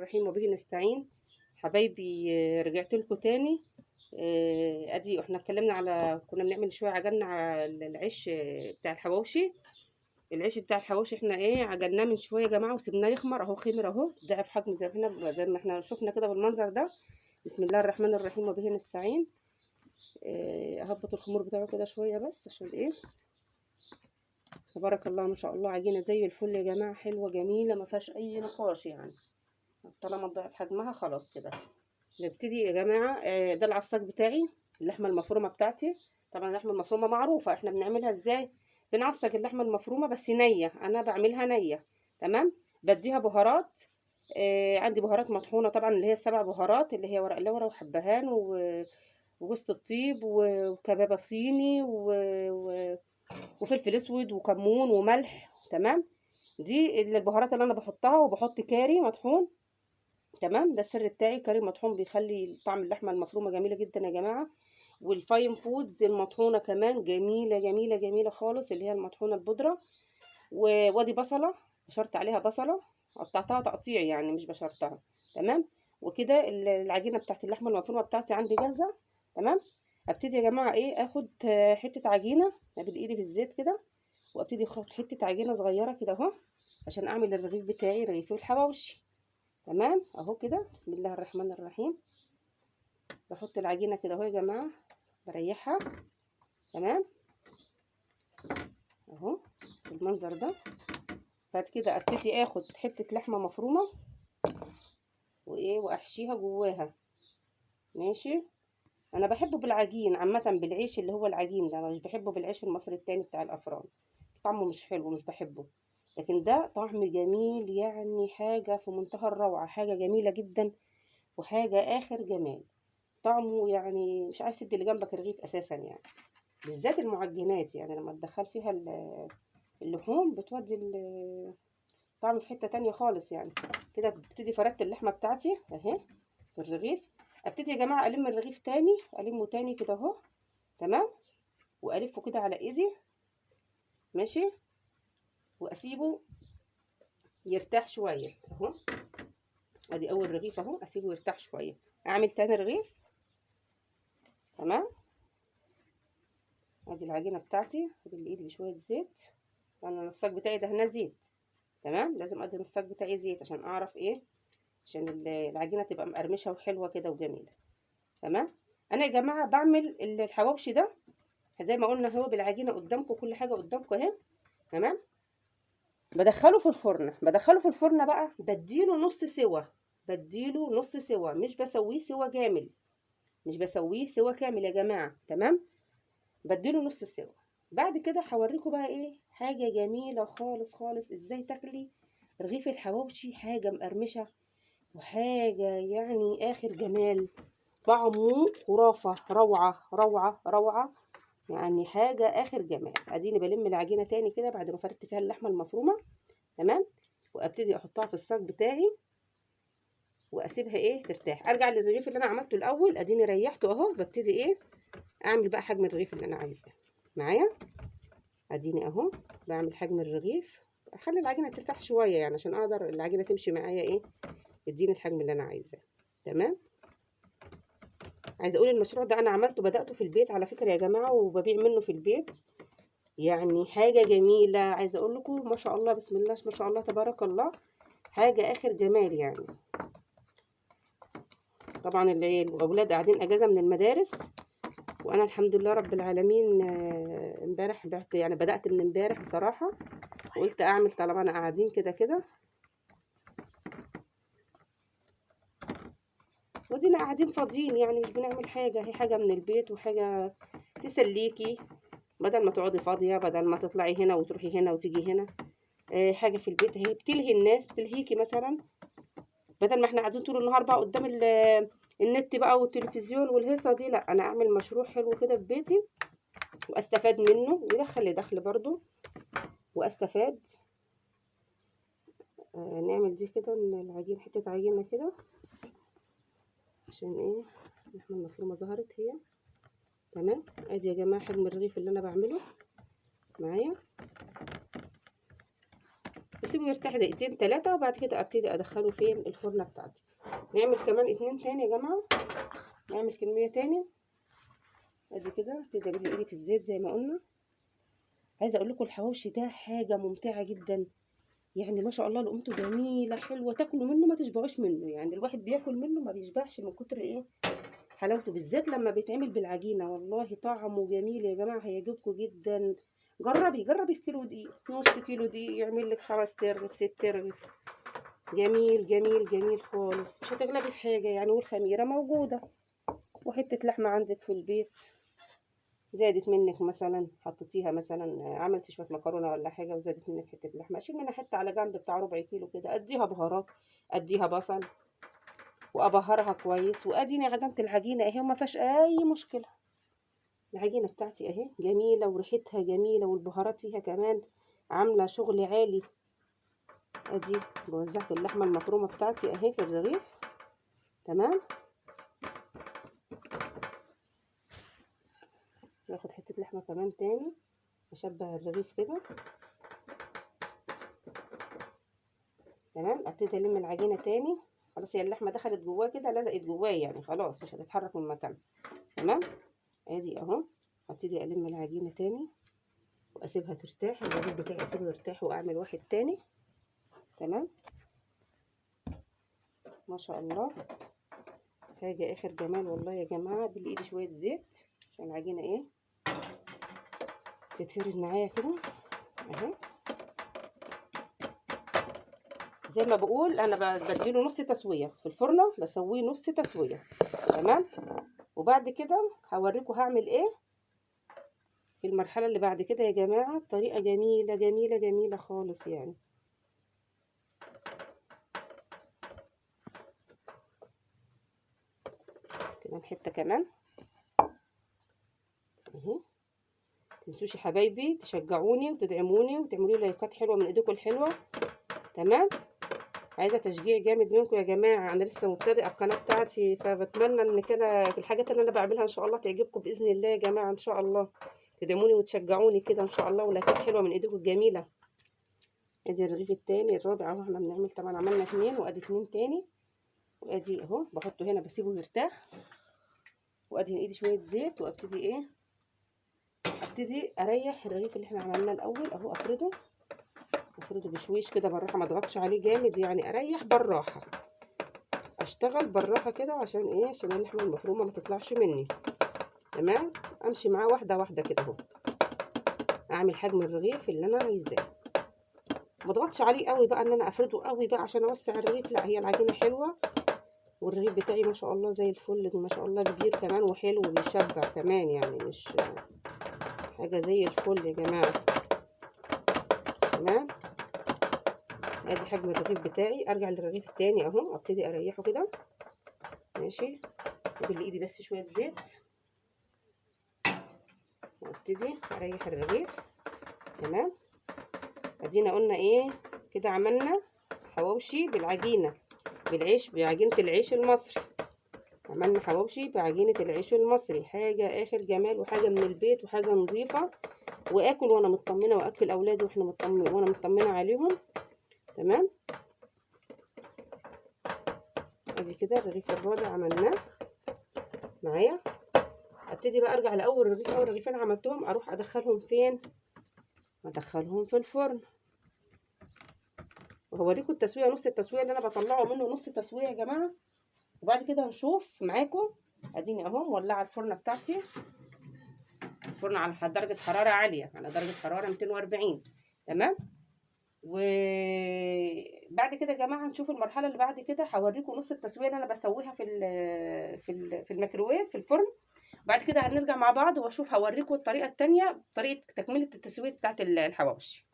الرحيم وبه نستعين. حبايبي، رجعت لكم تاني. ادي احنا اتكلمنا على، كنا بنعمل شويه عجلنا على العيش بتاع الحواوشي. العيش بتاع الحواوشي احنا عجلناه من شويه يا جماعه وسيبناه يخمر اهو، خمر اهو، ضعف حجمه زي ما احنا شفنا كده بالمنظر ده. بسم الله الرحمن الرحيم وبه نستعين. اهبط الخمور بتاعه كده شويه بس عشان تبارك الله ما شاء الله، عجينه زي الفل يا جماعه، حلوه جميله ما فيهاش اي نقاش يعني. طالما ضعف حجمها خلاص كده نبتدي يا جماعه. ده العصاج بتاعي، اللحمه المفرومه بتاعتي. طبعا اللحمه المفرومه معروفه احنا بنعملها ازاي. بنعصج اللحمه المفرومه بس نيه، انا بعملها نيه. تمام. بديها بهارات. عندي بهارات مطحونه طبعا، اللي هي السبع بهارات، اللي هي ورق لورا وحبهان وجوز الطيب وكبابه صيني وفلفل اسود وكمون وملح. تمام. دي البهارات اللي انا بحطها، وبحط كاري مطحون. تمام. ده السر بتاعي، كاري مطحون بيخلي طعم اللحمه المفرومه جميله جدا يا جماعه. والفاين فودز المطحونه كمان جميله جميله جميله خالص، اللي هي المطحونه البودره. وادي بصله، بشرت عليها بصله، قطعتها تقطيع يعني مش بشرتها. تمام. وكده العجينه بتاعت اللحمه المفرومه بتاعتي عندي جاهزه. تمام. ابتدي يا جماعه اخد حته عجينه بالايد بالزيت كده، وابتدي اخد حته عجينه صغيره كده اهو، عشان اعمل الرغيف بتاعي، رغيف الحواوشي. تمام اهو كده، بسم الله الرحمن الرحيم. بحط العجينه كده اهو يا جماعه، بريحها. تمام اهو بالمنظر ده. بعد كده ابتدي اخد حته لحمه مفرومه واحشيها جواها. ماشي. انا بحبه بالعجين عامه، بالعيش اللي هو العجين ده، مش بحبه بالعيش المصري التاني بتاع الافران، طعمه مش حلو، مش بحبه. لكن ده طعم جميل يعني، حاجه في منتهى الروعه، حاجه جميله جدا، وحاجه اخر جمال. طعمه يعني مش عايز تدي اللي جنبك رغيف اساسا يعني. بالذات المعجنات يعني لما تدخل فيها اللحوم بتودي الطعم في حته تانية خالص يعني. كده ببتدي فردت اللحمه بتاعتي اهي في الرغيف. ابتدي يا جماعه الم الرغيف تاني، المه تاني كده اهو. تمام. والفه كده على ايدي. ماشي. واسيبه يرتاح شويه اهو. ادي اول رغيف اهو، اسيبه يرتاح شويه. اعمل تاني رغيف. تمام. ادي العجينه بتاعتي، ادي بايدي بشويه زيت. انا الصاج بتاعي ده هنا زيت. تمام. لازم ادهن الصاج بتاعي زيت عشان اعرف عشان العجينه تبقى مقرمشه وحلوه كده وجميله. تمام. انا يا جماعه بعمل الحواوشي ده زي ما قلنا، هو بالعجينه قدامكم، كل حاجه قدامكم اهي. تمام. بدخله في الفرن بقى، بديله نص سوا. مش بسويه سوا كامل. يا جماعه. تمام. بديله نص سوا. بعد كده هوريكم بقى حاجه جميله خالص خالص، ازاي تاكلي رغيف الحواوشي، حاجه مقرمشه وحاجه يعني اخر جمال. طعمه خرافه، روعه روعه روعه يعني، حاجه اخر جمال. اديني بلم العجينه تاني كده بعد ما فردت فيها اللحمه المفرومه. تمام. وابتدي احطها في الصاج بتاعي واسيبها ترتاح. ارجع للرغيف اللي انا عملته الاول، اديني ريحته اهو. ببتدي اعمل بقى حجم الرغيف اللي انا عايزاه معايا. اديني اهو بعمل حجم الرغيف. اخلي العجينه ترتاح شويه يعني عشان اقدر العجينه تمشي معايا تديني الحجم اللي انا عايزاه. تمام. عايزه اقول المشروع ده انا عملته، بداته في البيت على فكره يا جماعه، وببيع منه في البيت يعني، حاجه جميله. عايزه اقول لكم ما شاء الله، بسم الله ما شاء الله تبارك الله، حاجه اخر جمال يعني. طبعا الاولاد قاعدين اجازه من المدارس، وانا الحمد لله رب العالمين. امبارح بعت يعني، بدات من امبارح بصراحه، وقلت اعمل طالما انا قاعدين كده كده، ودينا قاعدين فاضيين يعني مش بنعمل حاجه، هي حاجه من البيت وحاجه تسليكي، بدل ما تقعدي فاضيه، بدل ما تطلعي هنا وتروحي هنا وتيجي هنا. حاجه في البيت هي بتلهي الناس، بتلهيكي مثلا، بدل ما احنا قاعدين طول النهار بقى قدام النت بقى والتلفزيون والهيصه دي. لا، انا اعمل مشروع حلو كده في بيتي واستفاد منه، ويدخل لي دخل برضو واستفاد. نعمل دي كده من العجين، حته عجينه كده عشان اللحمه المفرومه ظهرت هي. تمام. ادي يا جماعه حجم الرغيف اللي انا بعمله معايا. واسيبه يرتاح دقيقتين 3 وبعد كده ابتدي ادخله فين الفرنه بتاعتي. نعمل كمان 2 تاني يا جماعه، نعمل كميه تاني. ادي كده ابتدي ابل ايدي في الزيت زي ما قلنا. عايزه اقول لكم الحواوشي ده حاجه ممتعه جدا، يعني ما شاء الله لقمته جميله حلوه، تاكلوا منه ما تشبعوش منه، يعني الواحد بياكل منه ما بيشبعش من كتر ايه حلاوته، بالذات لما بيتعمل بالعجينه. والله طعمه جميل يا جماعه، هيعجبكم جدا. جربي في كيلو دقيق، نص كيلو دقيق يعمل لك 5 ترغيف 6 ترغيف. جميل جميل جميل خالص، مش هتغلبي في حاجه يعني، والخميره موجوده، وحته لحمه عندك في البيت زادت منك مثلا، حطيتيها مثلا عملتي شويه مكرونه ولا حاجه وزادت منك حته لحمه، اشيل منها حته على جنب بتاع ربع كيلو كده، اديها بهارات، اديها بصل وابهرها كويس، واديني عجنت العجينه اهي وما فيهاش اي مشكله. العجينه بتاعتي اهي جميله وريحتها جميله والبهارات فيها كمان عامله شغل عالي. ادي وزعت اللحمه المفرومه بتاعتي اهي في الرغيف. تمام، ناخد حته لحمه كمان تاني اشبه الرغيف كده. تمام، ابتدي الم العجينه تاني. خلاص هي اللحمه دخلت جواه كده، لزقت جواه يعني، خلاص مش هتتحرك من مكانها. تمام، ادي اهو. ابتدي الم العجينه تاني واسيبها ترتاح، الرغيف بتاعي اسيبه يرتاح واعمل واحد تاني. تمام، ما شاء الله حاجه اخر جمال والله يا جماعه. بالايد شويه زيت عشان العجينه ايه تتفرد معايا كده اهي. زي ما بقول انا بديله نص تسويه في الفرنه، بسويه نص تسويه. تمام، وبعد كده هوريكم هعمل ايه في المرحله اللي بعد كده يا جماعه، طريقه جميله جميله جميله خالص يعني. كمان حته كمان اهي. متنسوش يا حبايبي تشجعوني وتدعموني وتعملوا لي لايكات حلوه من ايديكم الحلوه. تمام، عايزه تشجيع جامد منكم يا جماعه، انا لسه مبتدئه القناه بتاعتي، فبتمنى ان كده الحاجات اللي انا بعملها ان شاء الله تعجبكم باذن الله يا جماعه، ان شاء الله تدعموني وتشجعوني كده ان شاء الله، ولايكات حلوه من ايديكم الجميله. ادي الرغيف التاني الرابع اهو، احنا بنعمل طبعا عملنا 2 وادي 2 تاني، وادي اهو بحطه هنا بسيبه يرتاح، وادي ايدي شويه زيت وابتدي ايه، ابتدي اريح الرغيف اللي احنا عملناه الاول اهو، افرده بشويش كده بالراحه، ما اضغطش عليه جامد يعني، اريح بالراحه، اشتغل بالراحه كده عشان ايه، عشان اللحمه المفرومه ما تطلعش مني. تمام، امشي معاه واحده واحده كده اهو، اعمل حجم الرغيف اللي انا عايزاه، ما اضغطش عليه قوي بقى ان انا افرده قوي بقى عشان اوسع الرغيف، لا هي العجينه حلوه والرغيف بتاعي ما شاء الله زي الفل، ما شاء الله كبير كمان وحلو وبيشبع كمان يعني، مش حاجه زي الفل يا جماعه. تمام، ادي حجم الرغيف بتاعي، ارجع للرغيف التاني اهو، ابتدي اريحه كده ماشي، اجيب ايدي بس شويه زيت وابتدي اريح الرغيف. تمام، ادينا قلنا ايه كده، عملنا حواوشي بالعجينه، بالعيش، بعجينه العيش المصري، عملنا حواوشي بعجينه العيش المصري، حاجه اخر جمال وحاجه من البيت وحاجه نظيفه، واكل وانا مطمنه واكل اولادي وانا مطمنه عليهم. تمام، ادي كده الرغيف الرابع عملناه معايا. ابتدي بقى ارجع لاول رغيف، اول رغيفين عملتهم اروح ادخلهم فين، ادخلهم في الفرن، وهوريكم التسويه، نص التسويه اللي انا بطلعه منه نص تسويه يا جماعه، وبعد كده هنشوف معاكم. اديني اهو مولعه الفرن بتاعتي، الفرن على درجه حراره عاليه، على درجه حراره 240. تمام، وبعد كده يا جماعه هنشوف المرحله اللي بعد كده، هوريكم نص التسويه اللي انا بسويها في الميكروويف في الفرن. بعد كده هنرجع مع بعض واشوف هوريكم الطريقه التانية، طريقه تكمله التسويه بتاعت الحواوشي.